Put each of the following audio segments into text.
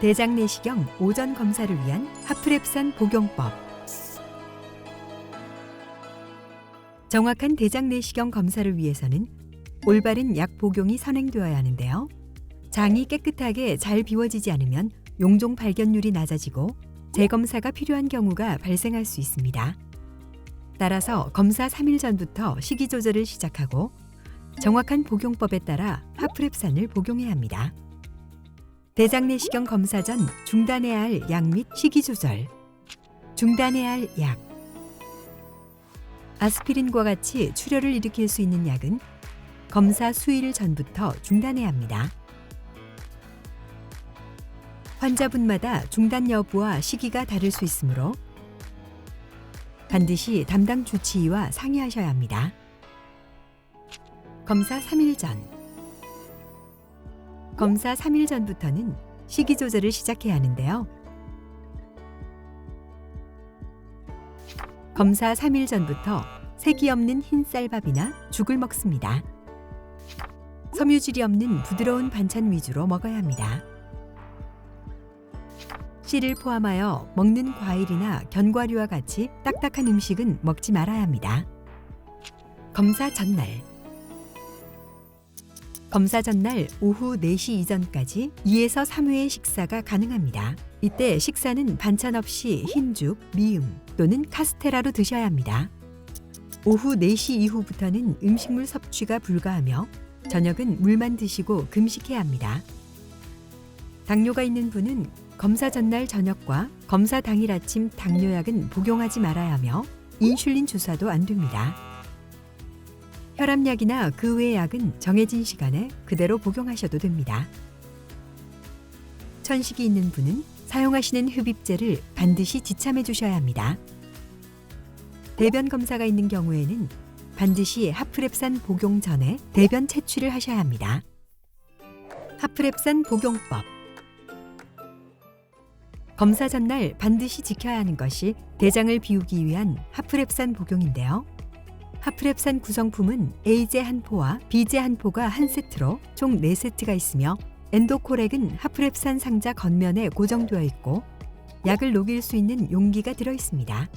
대장 내시경 오전 검사를 위한 하프랩산 복용법. 정확한 대장 내시경 검사를 위해서는 올바른 약 복용이 선행되어야 하는데요. 장이 깨끗하게 잘 비워지지 않으면 용종 발견률이 낮아지고 재검사가 필요한 경우가 발생할 수 있습니다. 따라서 검사 3일 전부터 식이 조절을 시작하고 정확한 복용법에 따라 하프랩산을 복용해야 합니다. 대장 내시경 검사 전 중단해야 할 약 및 식이 조절. 중단해야 할 약. 아스피린과 같이 출혈을 일으킬 수 있는 약은 검사 수일 전부터 중단해야 합니다. 환자분마다 중단 여부와 시기가 다를 수 있으므로 반드시 담당 주치의와 상의하셔야 합니다. 검사 3일 전. 검사 3일 전부터는 식이 조절을 시작해야 하는데요. 검사 3일 전부터 색이 없는 흰 쌀밥이나 죽을 먹습니다. 섬유질이 없는 부드러운 반찬 위주로 먹어야 합니다. 씨를 포함하여 먹는 과일이나 견과류와 같이 딱딱한 음식은 먹지 말아야 합니다. 검사 전날. 검사 전날 오후 4시 이전까지 2에서 3회의 식사가 가능합니다. 이때 식사는 반찬 없이 흰죽, 미음 또는 카스테라로 드셔야 합니다. 오후 4시 이후부터는 음식물 섭취가 불가하며 저녁은 물만 드시고 금식해야 합니다. 당뇨가 있는 분은 검사 전날 저녁과 검사 당일 아침 당뇨약은 복용하지 말아야 하며 인슐린 주사도 안 됩니다. 혈압약이나 그 외의 약은 정해진 시간에 그대로 복용하셔도 됩니다. 천식이 있는 분은 사용하시는 흡입제를 반드시 지참해 주셔야 합니다. 대변 검사가 있는 경우에는 반드시 하프랩산 복용 전에 대변 채취를 하셔야 합니다. 하프랩산 복용법. 검사 전날 반드시 지켜야 하는 것이 대장을 비우기 위한 하프랩산 복용인데요. 하프랩산 구성품은 A제 한 포와 B제 한 포가 한 세트로 총 4세트가 있으며 엔도코렉은 하프랩산 상자 겉면에 고정되어 있고 약을 녹일 수 있는 용기가 들어 있습니다.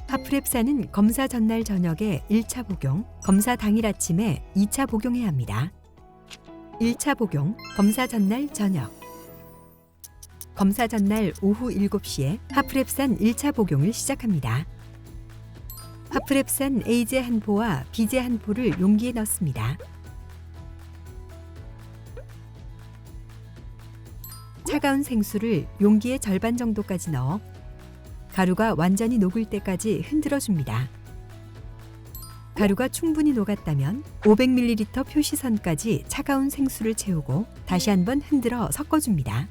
하프랩산은 검사 전날 저녁에 1차 복용, 검사 당일 아침에 2차 복용해야 합니다. 1차 복용, 검사 전날 저녁. 검사 전날 오후 7시에 하프랩산 1차 복용을 시작합니다. 하프랩산 A제 한 포와 B제 한 포를 용기에 넣습니다. 차가운 생수를 용기의 절반 정도까지 넣어 가루가 완전히 녹을 때까지 흔들어 줍니다. 가루가 충분히 녹았다면 500ml 표시선까지 차가운 생수를 채우고 다시 한번 흔들어 섞어줍니다.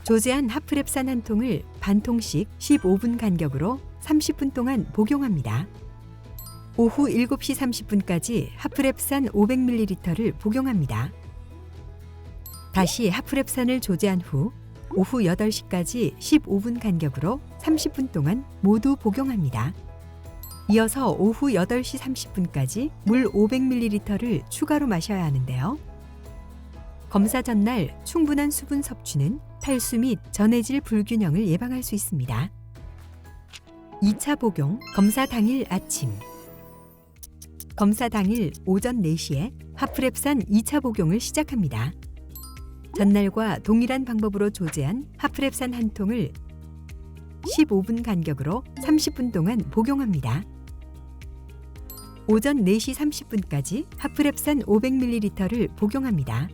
조제한 하프랩산 한 통을 반 통씩 15분 간격으로 30분 동안 복용합니다. 오후 7시 30분까지 하프랩산 500ml를 복용합니다. 다시 하프랩산을 조제한 후 오후 8시까지 15분 간격으로 30분 동안 모두 복용합니다. 이어서 오후 8시 30분까지 물 500ml를 추가로 마셔야 하는데요. 검사 전날 충분한 수분 섭취는 탈수 및 전해질 불균형을 예방할 수 있습니다. 2차 복용, 검사 당일 아침. 검사 당일 오전 4시에 하프랩산 2차 복용을 시작합니다. 전날과 동일한 방법으로 조제한 하프랩산 한 통을 15분 간격으로 30분 동안 복용합니다. 오전 4시 30분까지 하프랩산 500ml를 복용합니다.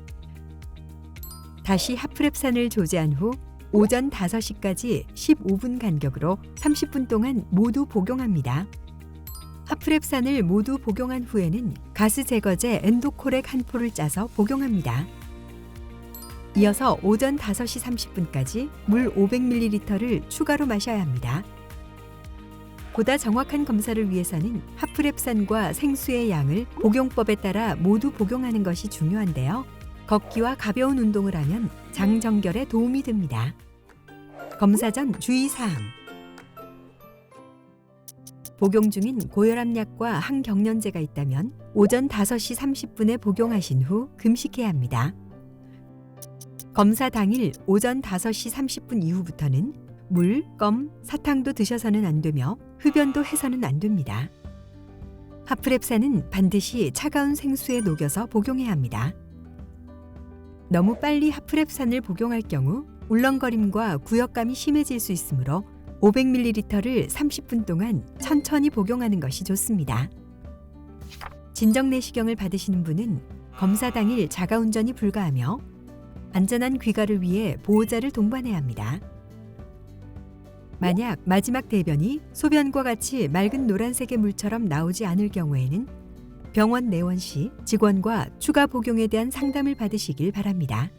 다시 하프랩산을 조제한 후 오전 5시까지 15분 간격으로 30분 동안 모두 복용합니다. 하프랩산을 모두 복용한 후에는 가스 제거제 엔도코렉 한 포를 짜서 복용합니다. 이어서 오전 5시 30분까지 물 500ml를 추가로 마셔야 합니다. 보다 정확한 검사를 위해서는 하프랩산과 생수의 양을 복용법에 따라 모두 복용하는 것이 중요한데요. 걷기와 가벼운 운동을 하면 장 정결에 도움이 됩니다. 검사 전 주의사항. 복용 중인 고혈압약과 항경련제가 있다면, 5 오전 5시 30분에 복용하신 후 금식해야 합니다. 5 오전 5시 30분까지 하프랩산 500ml를 복용합니다. 다시 하프랩산을 조제한 후 오전 5시 30분까지 15분 간격으로 30분 동안 모두 복용합니다. 이어서 오전 5시 30분까지 물 500ml를 추가로 마셔야 합니다. 보다 정확한 검사를 위해서는 하프랩산과 생수의 양을 복용법에 따라 모두 복용하는 것이 중요한데요. 검사 전 주의사항. 복용 중인 고혈압약과 항경련제가 있다면 오전 5시 30분에 복용하신 후 금식해야 합니다. 검사 당일 오전 5시 30분 이후부터는 물, 껌, 사탕도 드셔서는 안 되며 흡연도 해서는 안 됩니다. 하프랩산은 반드시 차가운 생수에 녹여서 복용해야 합니다. 너무 빨리 하프랩산을 복용할 경우 울렁거림과 구역감이 심해질 수 있으므로 500ml를 30분 동안 천천히 복용하는 것이 좋습니다. 진정내시경을 받으시는 분은 검사 당일 자가운전이 불가하며 안전한 귀가를 위해 보호자를 동반해야 합니다. 만약 마지막 대변이 소변과 같이 맑은 노란색의 물처럼 나오지 않을 경우에는 병원 내원 시 직원과 추가 복용에 대한 상담을 받으시길 바랍니다.